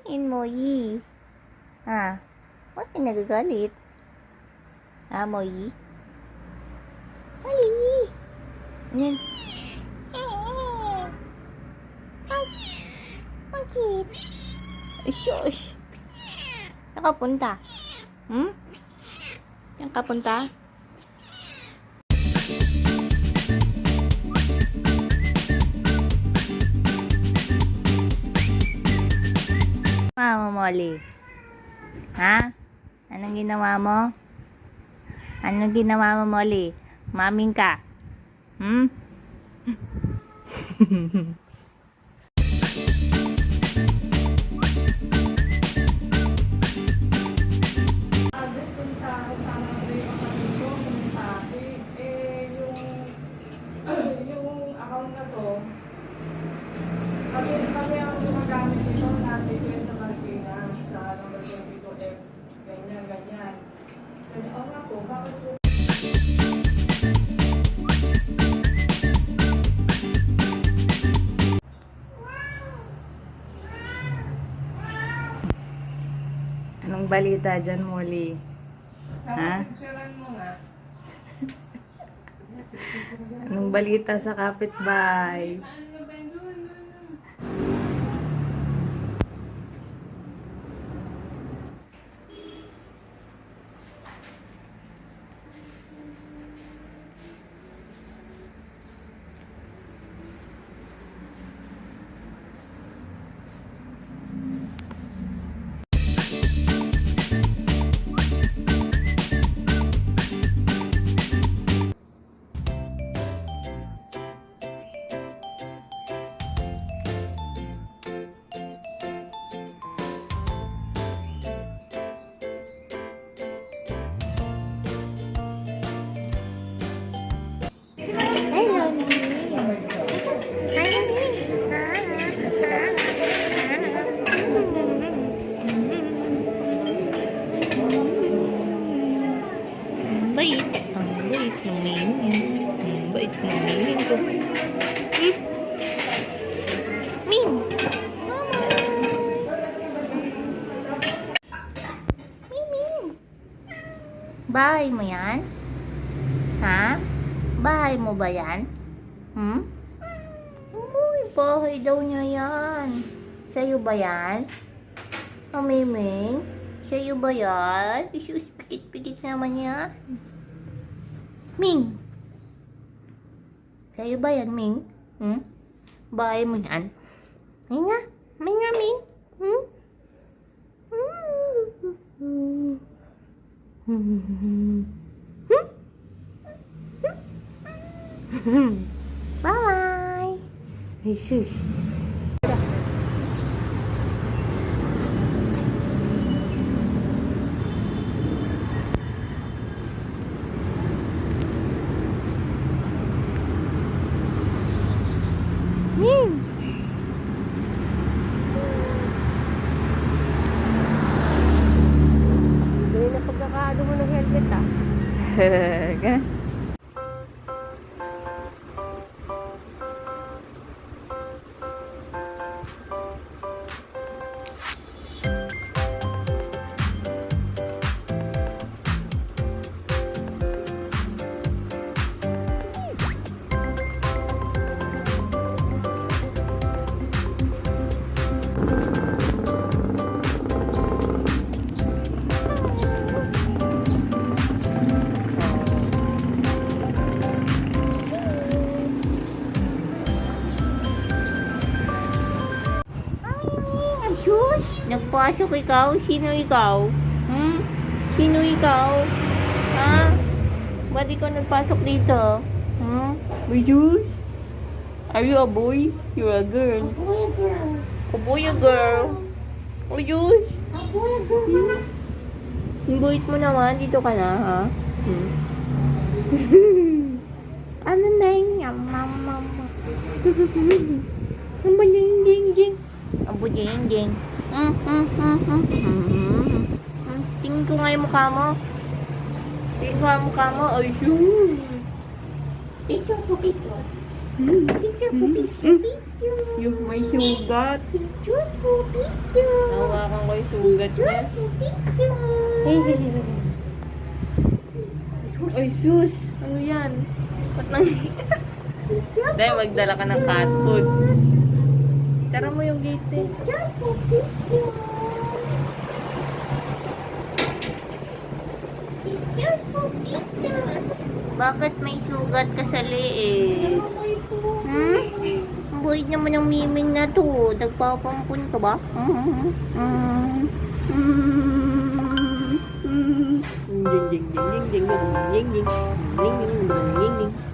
in Moyi? Ha? Ba't ka nagagalit? Ha, Moyi? Mali! Yan. Bakit? Shush! Saan ka punta? Saan ka punta? Mama Molly. Ha? Anong ginawa mo? Anong ginawa mo, Molly? Maming ka? Yung account na to, kami ang gumagamit nito natin yun sa Marikina, sa number 22F, ganyan. Sabi, nga po, bakit po? Anong balita dyan, Molly? Ha? Picturean mo nga. Anong balita sa kapitbahay? Hello, Nini. Hi, Nini. Ang bait ng Nini. Ang bait ng Nini ko. Min! Min! Bahay mo yan? Ha? Bahay mo ba yan? Uy, bahay daw niya yan. Sa'yo ba yan? Miming? Sa'yo ba yan? Isus, pikit-pikit naman yan. Ming! Sa'yo ba yan, Ming? Bahay mo yan? May nga, Ming. Bye-bye. Jesus. Dahil na pagkakaano mo ng helmet Gan. Nagpasok ikaw? Sino ikaw? Sino ikaw? Ha? Ba't ikaw nagpasok dito? Bajus? Are you a boy? You're a girl. A boy, a girl. Bajus? Ang bait mo naman. Dito ka na, ha? Ano na yung mama? Ang bajing-jing-jing. Ang bajing-jing. Tingin ko nga yung mukha mo. Tingin ko nga yung mukha mo. Ay, shoot. Picture po, picture. Picture po, picture. Yung may sugat. Picture po, picture. sugat niya. Ay, sus! Ano yan? Ba't nang... Dahil magdala ka ng cat food. Tara mo yung gate eh. Bakit may sugat ka sa leeg? Hmm? Ang buhay naman ng miming na to. Nagpapampun ka ba? Jing jing jing jing jing jing jing jing jing jing jing jing jing.